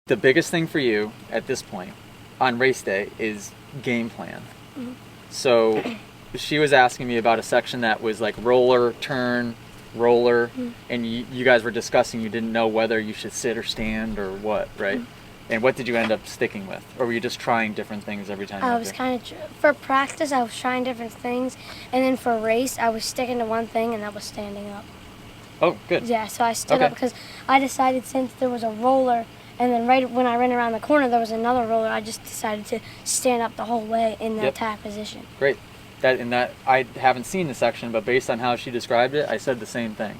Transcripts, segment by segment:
The biggest thing for you at this point on race day is game plan. Mm-hmm. So she was asking me about a section that was like roller, turn, roller, Mm-hmm. and you guys were discussing you didn't know whether you should sit or stand or what, right? Mm-hmm. And what did you end up sticking with? Or were you just trying different things every time? I was kind of, for practice, I was trying different things. And then for race, I was sticking to one thing, and that was standing up. Oh, good. Yeah, so I stood up because I decided since there was a roller, and then right when I ran around the corner, there was another roller, I just decided to stand up the whole way in the attack position. Great. That I haven't seen the section, but based on how she described it, I said the same thing.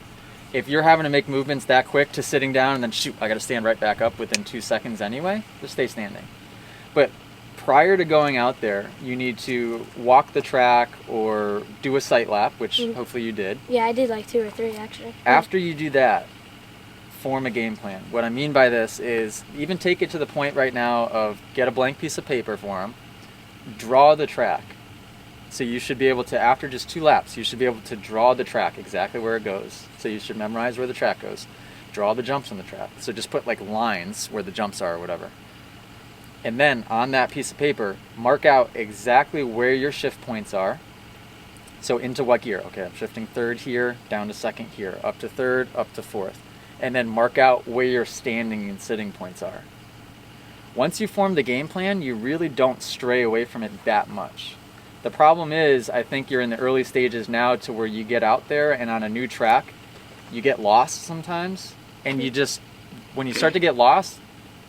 If you're having to make movements that quick to sitting down and then shoot, I got to stand right back up within 2 seconds anyway, just stay standing. But prior to going out there, you need to walk the track or do a sight lap, which hopefully you did. Yeah, I did like 2 or 3 actually. After you do that, form a game plan. What I mean by this is even take it to the point right now of get a blank piece of paper for them, draw the track. So you should be able to, after just 2 laps, you should be able to draw the track exactly where it goes. So you should memorize where the track goes. Draw the jumps on the track. So just put like lines where the jumps are or whatever. And then on that piece of paper, mark out exactly where your shift points are. So into what gear? Okay, I'm shifting 3rd here, down to 2nd here, up to 3rd, up to 4th. And then mark out where your standing and sitting points are. Once you form the game plan, you really don't stray away from it that much. The problem is, I think you're in the early stages now to where you get out there and on a new track, you get lost sometimes. And you just, when you start to get lost,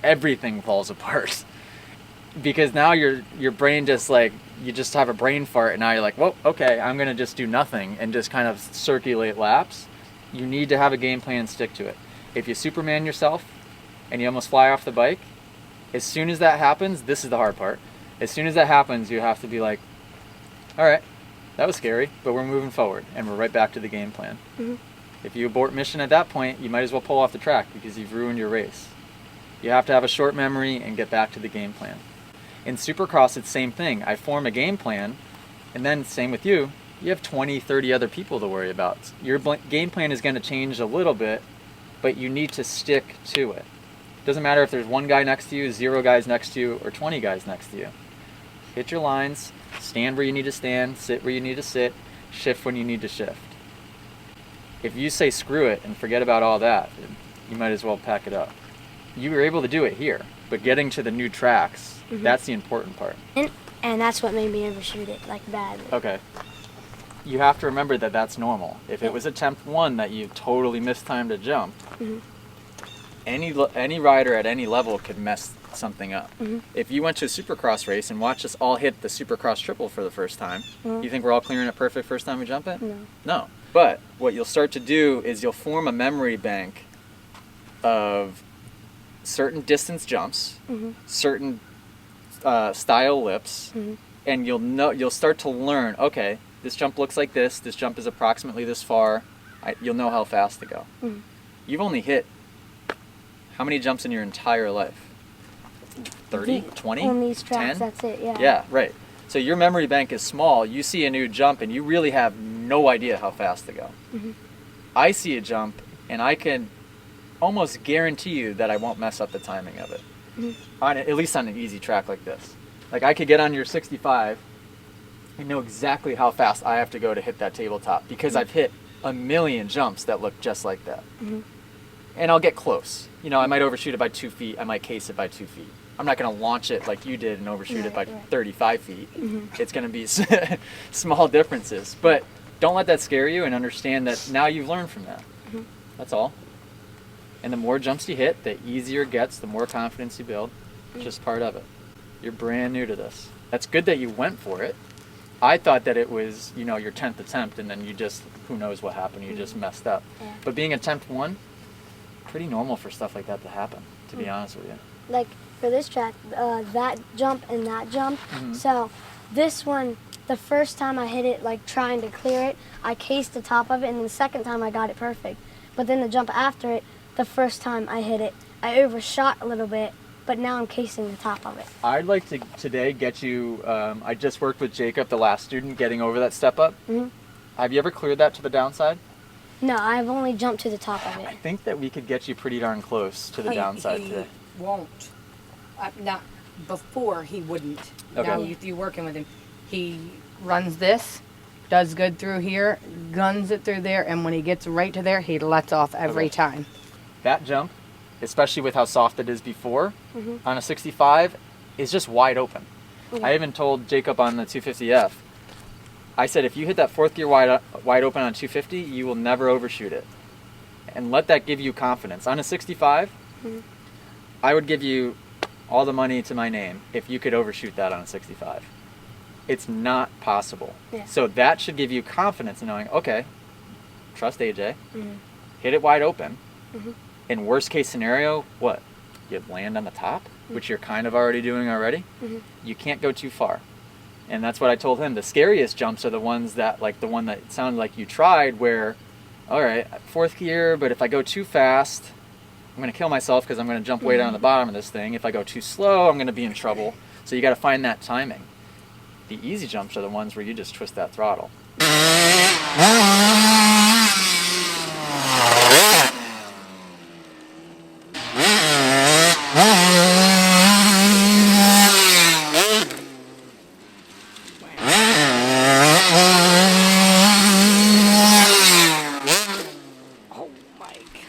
everything falls apart. Because now your brain just like, you just have a brain fart and now you're like, well, okay, I'm going to just do nothing and just kind of circulate laps. You need to have a game plan and stick to it. If you Superman yourself and you almost fly off the bike, as soon as that happens, this is the hard part. As soon as that happens, you have to be like, all right, that was scary, but we're moving forward and we're right back to the game plan. Mm-hmm. If you abort mission at that point, you might as well pull off the track because you've ruined your race. You have to have a short memory and get back to the game plan. In Supercross, it's the same thing. I form a game plan, and then same with you, you have 20, 30 other people to worry about. Your game plan is going to change a little bit, but you need to stick to it. Doesn't matter if there's 1 guy next to you, 0 guys next to you, or 20 guys next to you. Hit your lines, stand where you need to stand, sit where you need to sit, shift when you need to shift. If you say screw it and forget about all that, you might as well pack it up. You were able to do it here, but getting to the new tracks, that's the important part. And that's what made me overshoot it, like badly. Okay. You have to remember that that's normal. If it was attempt 1 that you totally mistimed a jump, any rider at any level could mess something up. If you went to a Supercross race and watched us all hit the Supercross triple for the first time, you think we're all clearing it perfect first time we jump it? No. No. But what you'll start to do is you'll form a memory bank of certain distance jumps, certain style lips, and you'll start to learn, okay, this jump looks like this jump is approximately this far, you'll know how fast to go. You've only hit how many jumps in your entire life? 30, 20, on these tracks, 10? that's it, yeah. Yeah, right. So your memory bank is small. You see a new jump and you really have no idea how fast to go. I see a jump and I can almost guarantee you that I won't mess up the timing of it. At least on an easy track like this. Like I could get on your 65 and know exactly how fast I have to go to hit that tabletop because I've hit a million jumps that look just like that. And I'll get close. You know, I might overshoot it by 2 feet. I might case it by 2 feet. I'm not going to launch it like you did and overshoot it by 35 feet. It's going to be small differences. But don't let that scare you and understand that now you've learned from that. That's all. And the more jumps you hit, the easier it gets, the more confidence you build. It's just part of it. You're brand new to this. That's good that you went for it. I thought that it was, you know, your 10th attempt and then you just, who knows what happened, you just messed up. But being attempt 1, pretty normal for stuff like that to happen, to be honest with you. Like for this track, that jump and that jump. So this one, the first time I hit it, like trying to clear it, I cased the top of it, and the second time I got it perfect. But then the jump after it, the first time I hit it, I overshot a little bit, but now I'm casing the top of it. I'd like to today get you, I just worked with Jacob, the last student, getting over that step up. Have you ever cleared that to the downside? No, I've only jumped to the top of it. I think that we could get you pretty darn close to the downside today. won't. Not before he wouldn't. Okay. Now if you're working with him, he runs this, does good through here, guns it through there, and when he gets right to there, he lets off every time. That jump, especially with how soft it is before, on a 65, is just wide open. I even told Jacob on the 250F, I said, if you hit that fourth gear wide open on 250, you will never overshoot it. And let that give you confidence. On a 65, I would give you all the money to my name if you could overshoot that on a 65. It's not possible. Yeah. So that should give you confidence in knowing, okay, trust AJ, hit it wide open. In worst case scenario, what? You land on the top, which you're kind of already doing already. You can't go too far. And that's what I told him. The scariest jumps are the ones that, like the one that sounded like you tried where, all right, fourth gear, but if I go too fast, I'm going to kill myself because I'm going to jump way down to the bottom of this thing. If I go too slow, I'm going to be in trouble. So you got to find that timing. The easy jumps are the ones where you just twist that throttle.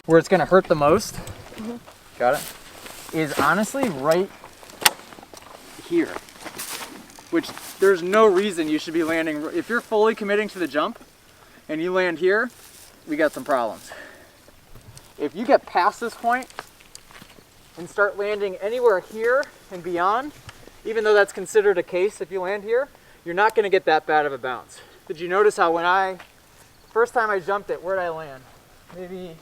Where it's going to hurt the most, got it, is honestly right here, which there's no reason you should be landing. If you're fully committing to the jump and you land here, we got some problems. If you get past this point and start landing anywhere here and beyond, even though that's considered a case if you land here, you're not going to get that bad of a bounce. Did you notice how when first time I jumped it, where'd I land? Maybe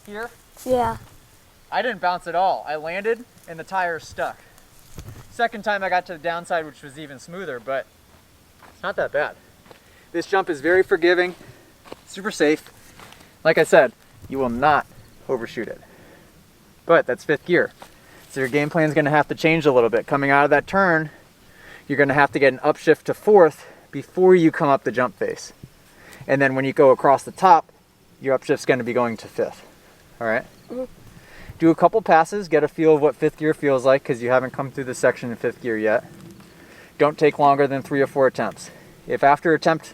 here? Yeah. I didn't bounce at all. I landed and the tire stuck. Second time I got to the downside, which was even smoother, but it's not that bad. This jump is very forgiving, super safe. Like I said, you will not overshoot it. But that's fifth gear. So your game plan is going to have to change a little bit. Coming out of that turn, you're going to have to get an upshift to fourth before you come up the jump face. And then when you go across the top, your upshift's going to be going to fifth. All right? Do a couple passes, get a feel of what fifth gear feels like because you haven't come through this section in fifth gear yet. Don't take longer than 3 or 4 attempts. If after attempt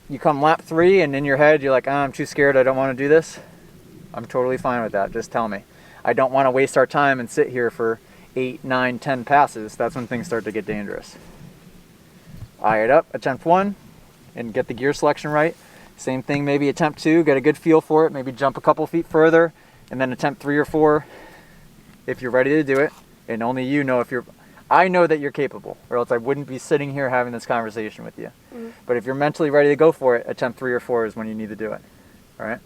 you come lap 3 and in your head you're like, oh, I'm too scared, I don't want to do this, I'm totally fine with that. Just tell me. I don't want to waste our time and sit here for 8, 9, 10 passes. That's when things start to get dangerous. Eye it up, attempt 1, and get the gear selection right. Same thing, maybe attempt 2, get a good feel for it, maybe jump a couple feet further, and then attempt 3 or 4 if you're ready to do it. And only you know if you're, I know that you're capable, or else I wouldn't be sitting here having this conversation with you. But if you're mentally ready to go for it, attempt 3 or 4 is when you need to do it. All right?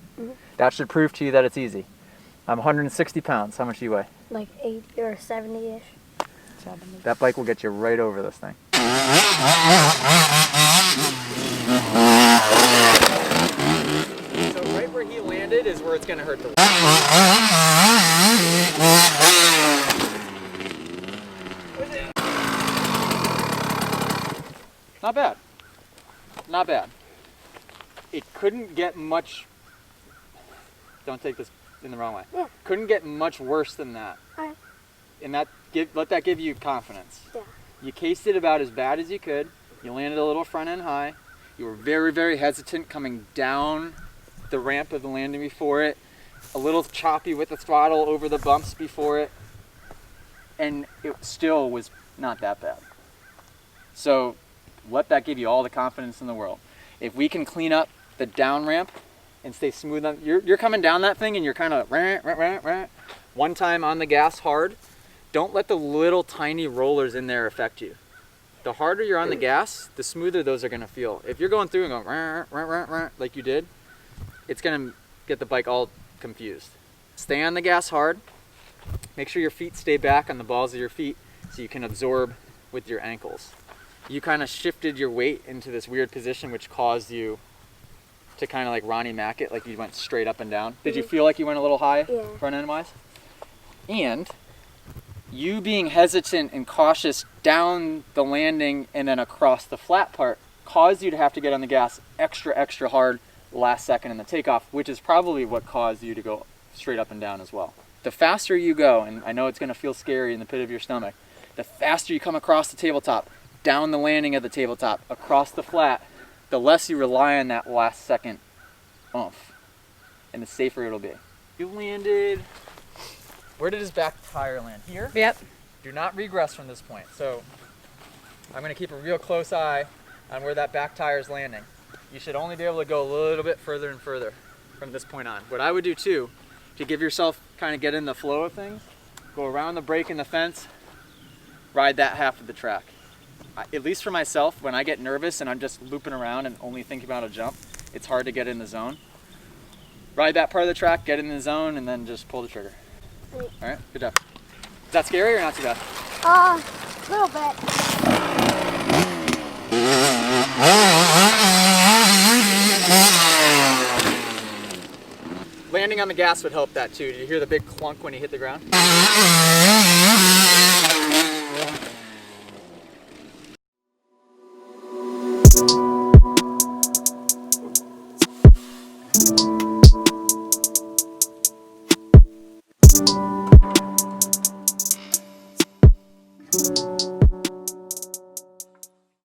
That should prove to you that it's easy. I'm 160 pounds. How much do you weigh? Like 80 or 70-ish. 70. That bike will get you right over this thing. So right where he landed is where it's going to hurt the Not bad. Not bad. It couldn't get much... Don't take this in the wrong way. Yeah. Couldn't get much worse than that. Alright. And let that give you confidence. Yeah. You cased it about as bad as you could. You landed a little front end high. You were very, very hesitant coming down the ramp of the landing before it. A little choppy with the throttle over the bumps before it. And it still was not that bad. So let that give you all the confidence in the world. If we can clean up the down ramp and stay smooth on, you're coming down that thing and you're kind of one time on the gas hard. Don't let the little tiny rollers in there affect you. The harder you're on the gas, the smoother those are going to feel. If you're going through and going like you did, it's going to get the bike all confused. Stay on the gas hard. Make sure your feet stay back on the balls of your feet so you can absorb with your ankles. You kind of shifted your weight into this weird position which caused you to kind of like Ronnie Mack it, like you went straight up and down. Did you feel like you went a little high front end wise? And you being hesitant and cautious down the landing and then across the flat part caused you to have to get on the gas extra hard last second in the takeoff, which is probably what caused you to go straight up and down as well. The faster you go, and I know it's going to feel scary in the pit of your stomach, the faster you come across the tabletop, down the landing of the tabletop, across the flat, the less you rely on that last second oomph, and the safer it'll be. You landed, where did his back tire land? Here? Yep. Do not regress from this point. So I'm going to keep a real close eye on where that back tire is landing. You should only be able to go a little bit further and further from this point on. What I would do too, to give yourself kind of get in the flow of things, go around the break and the fence, ride that half of the track. At least for myself, when I get nervous and I'm just looping around and only thinking about a jump, it's hard to get in the zone. Ride that part of the track, get in the zone, and then just pull the trigger. Great. All right, good job. Is that scary or not too bad? A little bit. Landing on the gas would help that too. Did you hear the big clunk when you hit the ground?